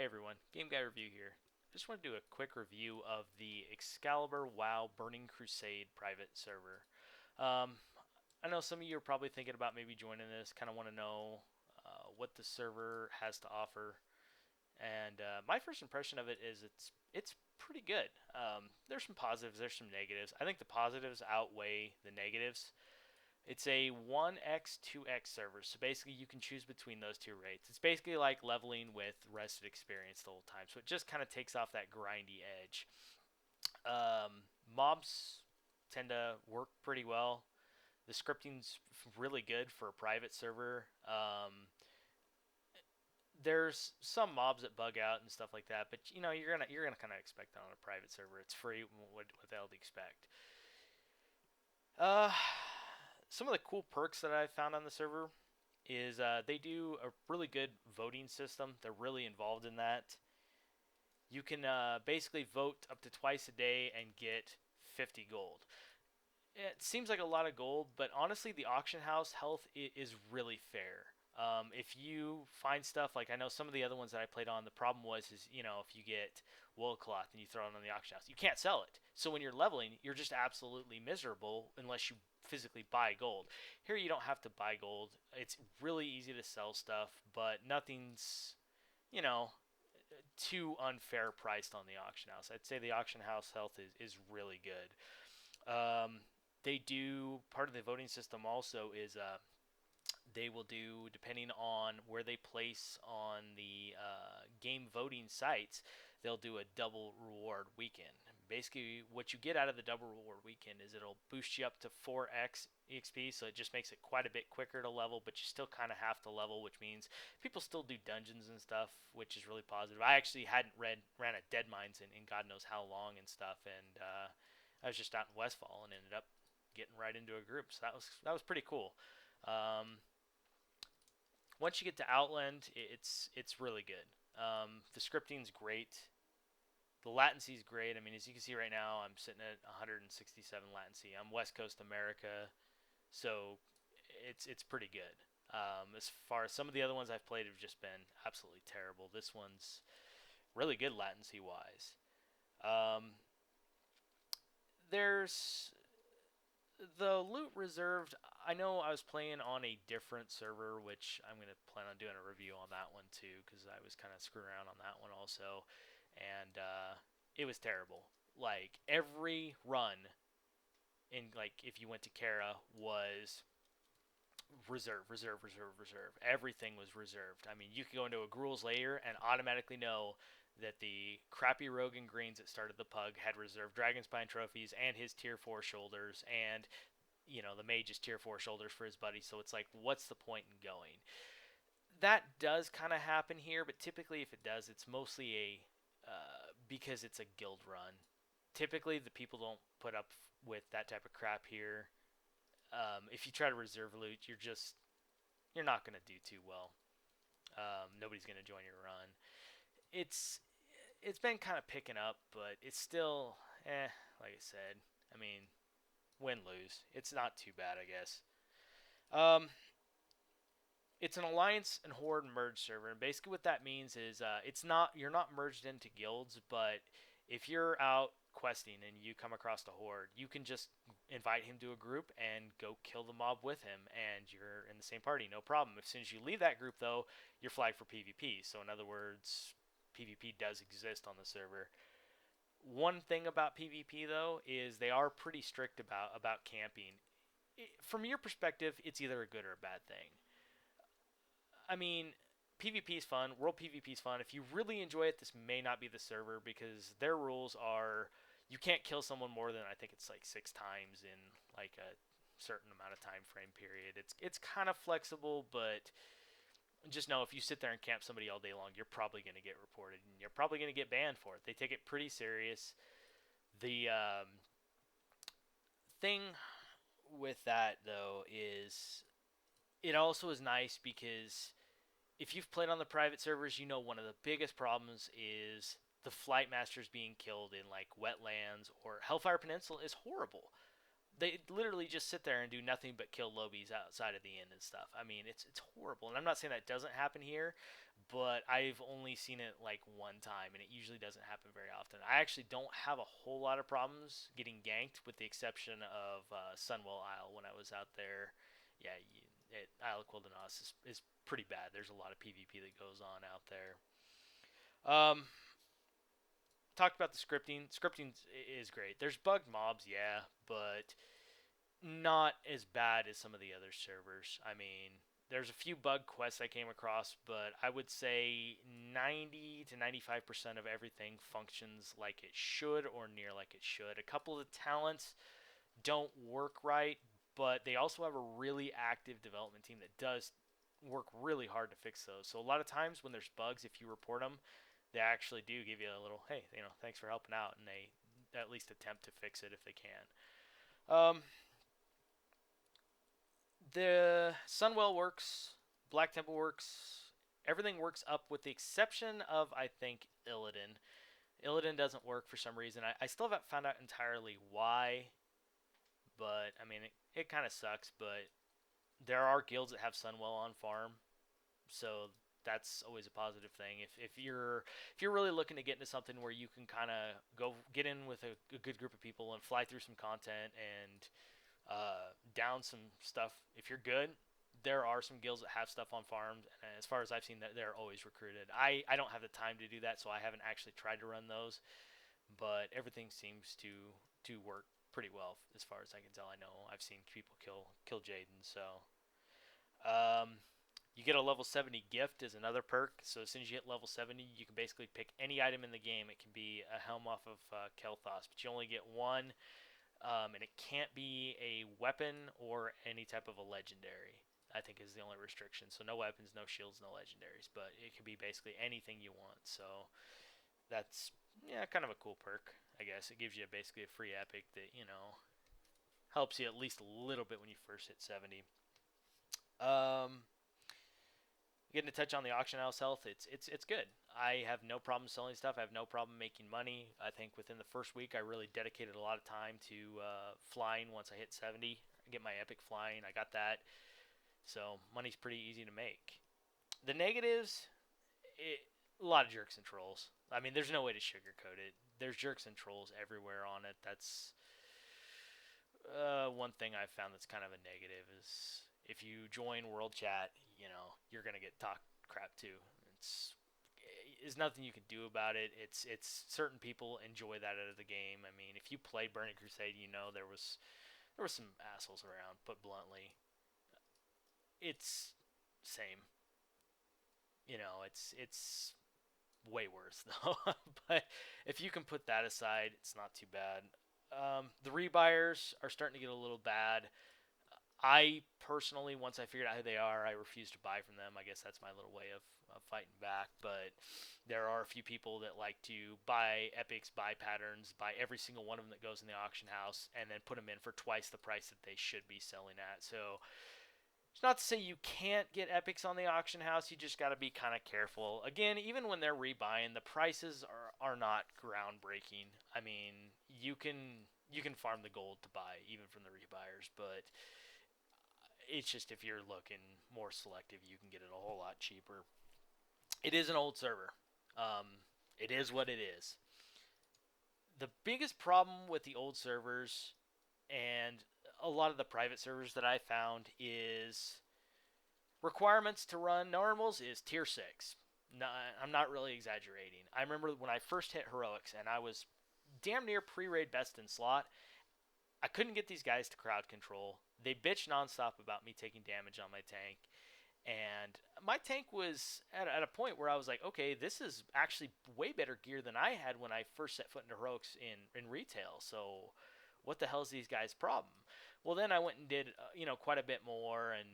Hey everyone, Game Guy Review here. Just want to do a quick review of the Excalibur WoW Burning Crusade private server. Um, I know some of you are probably thinking about maybe joining this, kind of want to know what the server has to offer. And my first impression of it is it's pretty good. There's some positives, there's some negatives. I think the positives outweigh the negatives. It's a 1x, 2x server, so basically you can choose between those two rates. It's basically like leveling with rested experience the whole time, so it just kind of takes off that grindy edge. Mobs tend to work pretty well. The scripting's really good for a private server. There's some mobs that bug out and stuff like that, but you're gonna kind of expect that on a private server. It's free. What the hell do you expect? Uh, some of the cool perks that I found on the server is they do a really good voting system. They're really involved in that. You can basically vote up to twice a day and get 50 gold. It seems like a lot of gold, but honestly, the auction house health is really fair. If you find stuff like I know some of the other ones that I played on, the problem was is if you get wool cloth and you throw it on the auction house, you can't sell it. So when you're leveling, you're just absolutely miserable unless you physically buy gold. Here you don't have to buy gold. It's really easy to sell stuff, but nothing's you know too unfair priced on the auction house. I'd say the auction house health is really good. They do part of the voting system also is they will do depending on where they place on the game voting sites, they'll do a double reward weekend. Basically, what you get out of the double reward weekend is it'll boost you up to 4x exp, so it just makes it quite a bit quicker to level, but you still kind of have to level, which means people still do dungeons and stuff, which is really positive. I actually hadn't ran a Dead Mines in God knows how long and stuff, and I was just out in Westfall and ended up getting right into a group, so that was pretty cool. Um, Once you get to Outland, it's really good. The scripting's great. The latency's great. I mean, as you can see right now, I'm sitting at 167 latency. I'm West Coast America, so it's pretty good. As far as some of the other ones I've played have just been absolutely terrible. This one's really good latency wise. Um, there's the loot reserved. I know I was playing on a different server, which I'm gonna plan on doing a review on that one too, because I was kind of screwing around on that one also, and it was terrible. Like every run in like if you went to Kara was reserve, reserve, reserve, reserve. Everything was reserved. I mean, you could go into a Gruul's lair and automatically know that the crappy Rogan Greens that started the pug had reserved Dragonspine trophies and his tier 4 shoulders, and the mage's tier 4 shoulders for his buddy. So it's like, what's the point in going? That does kind of happen here, but typically if it does, it's mostly because it's a guild run. Typically the people don't put up with that type of crap here. If you try to reserve loot, you're not going to do too well. Nobody's going to join your run. It's it's been kind of picking up, but it's still like I said. I mean, win lose. It's not too bad, I guess. Um, it's an alliance and horde merge server, and basically what that means is you're not merged into guilds, but if you're out questing and you come across a horde, you can just invite him to a group and go kill the mob with him, and you're in the same party, no problem. As soon as you leave that group, though, you're flagged for PvP. So in other words, PvP does exist on the server. One thing about PvP though is they are pretty strict about camping. From your perspective, it's either a good or a bad thing. I mean, PvP is fun. World PvP is fun. If you really enjoy it, this may not be the server because their rules are you can't kill someone more than I think it's like 6 times in like a certain amount of time frame period. It's kind of flexible, but just know if you sit there and camp somebody all day long, you're probably going to get reported and you're probably going to get banned for it. They take it pretty serious. The thing with that though is it also is nice because if you've played on the private servers, you know one of the biggest problems is the flight masters being killed in like wetlands or Hellfire Peninsula is horrible. They literally just sit there and do nothing but kill lobies outside of the inn and stuff. I mean, it's horrible. And I'm not saying that doesn't happen here, but I've only seen it like one time, and it usually doesn't happen very often. I actually don't have a whole lot of problems getting ganked, with the exception of Sunwell Isle when I was out there. Yeah, Isle of Quildanos is pretty bad. There's a lot of PvP that goes on out there. Um, Talked about the scripting. Scripting is great. There's bugged mobs, yeah, but not as bad as some of the other servers. I mean, there's a few bug quests I came across, but I would say 90 to 95% of everything functions like it should, or near like it should. A couple of the talents don't work right, but they also have a really active development team that does work really hard to fix those. So a lot of times when there's bugs, if you report them, they actually do give you a little, hey, thanks for helping out, and they at least attempt to fix it if they can. The Sunwell works, Black Temple works, everything works up with the exception of, I think, Illidan. Illidan doesn't work for some reason. I still haven't found out entirely why, but I mean, it kind of sucks. But there are guilds that have Sunwell on farm, so that's always a positive thing. If you're really looking to get into something where you can kind of go get in with a good group of people and fly through some content and down some stuff. If you're good, there are some guilds that have stuff on farms, and as far as I've seen, that they're always recruited. I don't have the time to do that, so I haven't actually tried to run those, but everything seems to work pretty well as far as I can tell. I know I've seen people kill Jaden, so you get a level 70 gift as another perk. So as soon as you hit level 70, you can basically pick any item in the game. It can be a helm off of Kel'Thas, but you only get one, and it can't be a weapon or any type of a legendary. I think is the only restriction. So no weapons, no shields, no legendaries, but it could be basically anything you want. So that's, yeah, kind of a cool perk, I guess. It gives you basically a free epic that helps you at least a little bit when you first hit 70. Um, Getting to touch on the auction house health, it's good. I have no problem selling stuff. I have no problem making money. I think within the first week, I really dedicated a lot of time to flying. Once I hit 70, I get my epic flying. I got that, so money's pretty easy to make. The negatives, a lot of jerks and trolls. I mean, there's no way to sugarcoat it. There's jerks and trolls everywhere on it. That's one thing I've found that's kind of a negative is if you join World Chat, you're gonna get talked crap too. It's there's nothing you can do about it. It's certain people enjoy that out of the game. I mean, if you played Burning Crusade, there was some assholes around. Put bluntly, it's same. It's way worse though. But if you can put that aside, it's not too bad. The rebuyers are starting to get a little bad. I personally, once I figured out who they are, I refuse to buy from them. I guess that's my little way of fighting back. But there are a few people that like to buy epics, buy patterns, buy every single one of them that goes in the auction house, and then put them in for twice the price that they should be selling at. So it's not to say you can't get epics on the auction house. You just got to be kind of careful. Again, even when they're rebuying, the prices are not groundbreaking. I mean, you can farm the gold to buy even from the rebuyers, but it's just if you're looking more selective, you can get it a whole lot cheaper. It is an old server. It is what it is. The biggest problem with the old servers and a lot of the private servers that I found is requirements to run normals is tier 6. No, I'm not really exaggerating. I remember when I first hit heroics and I was damn near pre-raid best in slot. I couldn't get these guys to crowd control. They bitched nonstop about me taking damage on my tank. And my tank was at a point where I was like, okay, this is actually way better gear than I had when I first set foot into heroics in retail. So what the hell is these guys' problem? Well, then I went and did quite a bit more and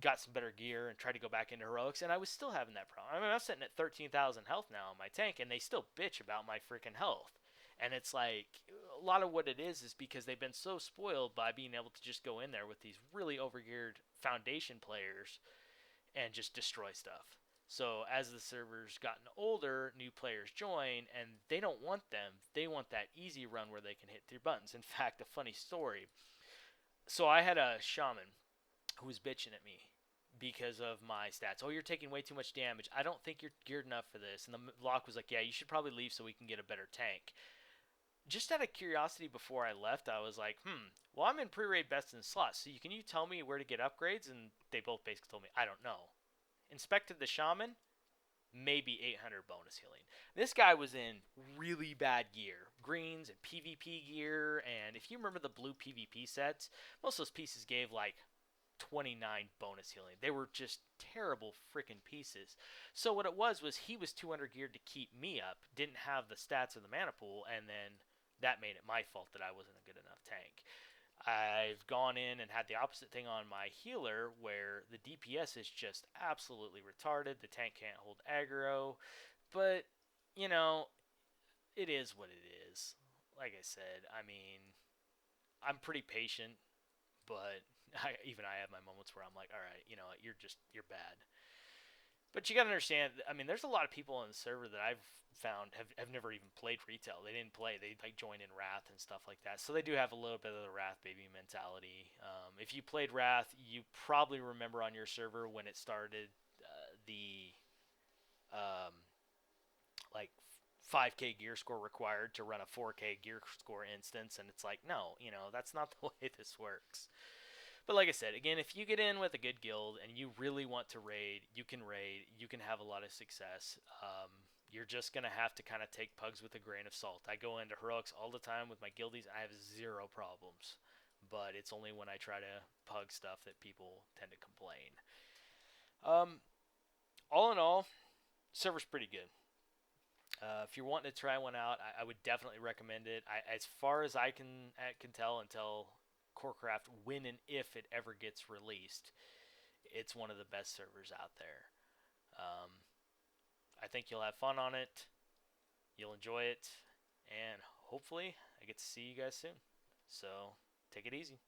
got some better gear and tried to go back into heroics, and I was still having that problem. I mean, I'm sitting at 13,000 health now on my tank, and they still bitch about my freaking health. And it's like a lot of what it is because they've been so spoiled by being able to just go in there with these really overgeared foundation players and just destroy stuff. So as the server's gotten older, new players join, and they don't want them. They want that easy run where they can hit three buttons. In fact, a funny story. So I had a shaman who was bitching at me because of my stats. Oh, you're taking way too much damage. I don't think you're geared enough for this. And the lock was like, yeah, you should probably leave so we can get a better tank. Just out of curiosity, before I left, I was like, well, I'm in pre-raid best in slots, so can you tell me where to get upgrades? And they both basically told me, I don't know. Inspected the shaman, maybe 800 bonus healing. This guy was in really bad gear, greens and PvP gear, and if you remember the blue PvP sets, most of those pieces gave like 29 bonus healing. They were just terrible freaking pieces. So what it was he was 200 geared to keep me up, didn't have the stats of the mana pool, and then that made it my fault that I wasn't a good enough tank. I've gone in and had the opposite thing on my healer where the DPS is just absolutely retarded. The tank can't hold aggro. But, you know, it is what it is. Like I said, I mean, I'm pretty patient, but even I have my moments where I'm like, all right, you're bad. But you gotta understand. I mean, there's a lot of people on the server that I've found have never even played retail. They didn't play. They like join in Wrath and stuff like that. So they do have a little bit of the Wrath baby mentality. If you played Wrath, you probably remember on your server when it started the um, like 5K gear score required to run a 4K gear score instance, and it's like, no, that's not the way this works. But like I said, again, if you get in with a good guild and you really want to raid, you can raid. You can have a lot of success. You're just gonna have to kind of take pugs with a grain of salt. I go into heroics all the time with my guildies. I have zero problems, but it's only when I try to pug stuff that people tend to complain. Um, all in all, server's pretty good. If you're wanting to try one out, I would definitely recommend it. As far as I can tell until Corecraft, when and if it ever gets released, it's one of the best servers out there. Um, I think you'll have fun on it. You'll enjoy it, and hopefully, I get to see you guys soon. So take it easy.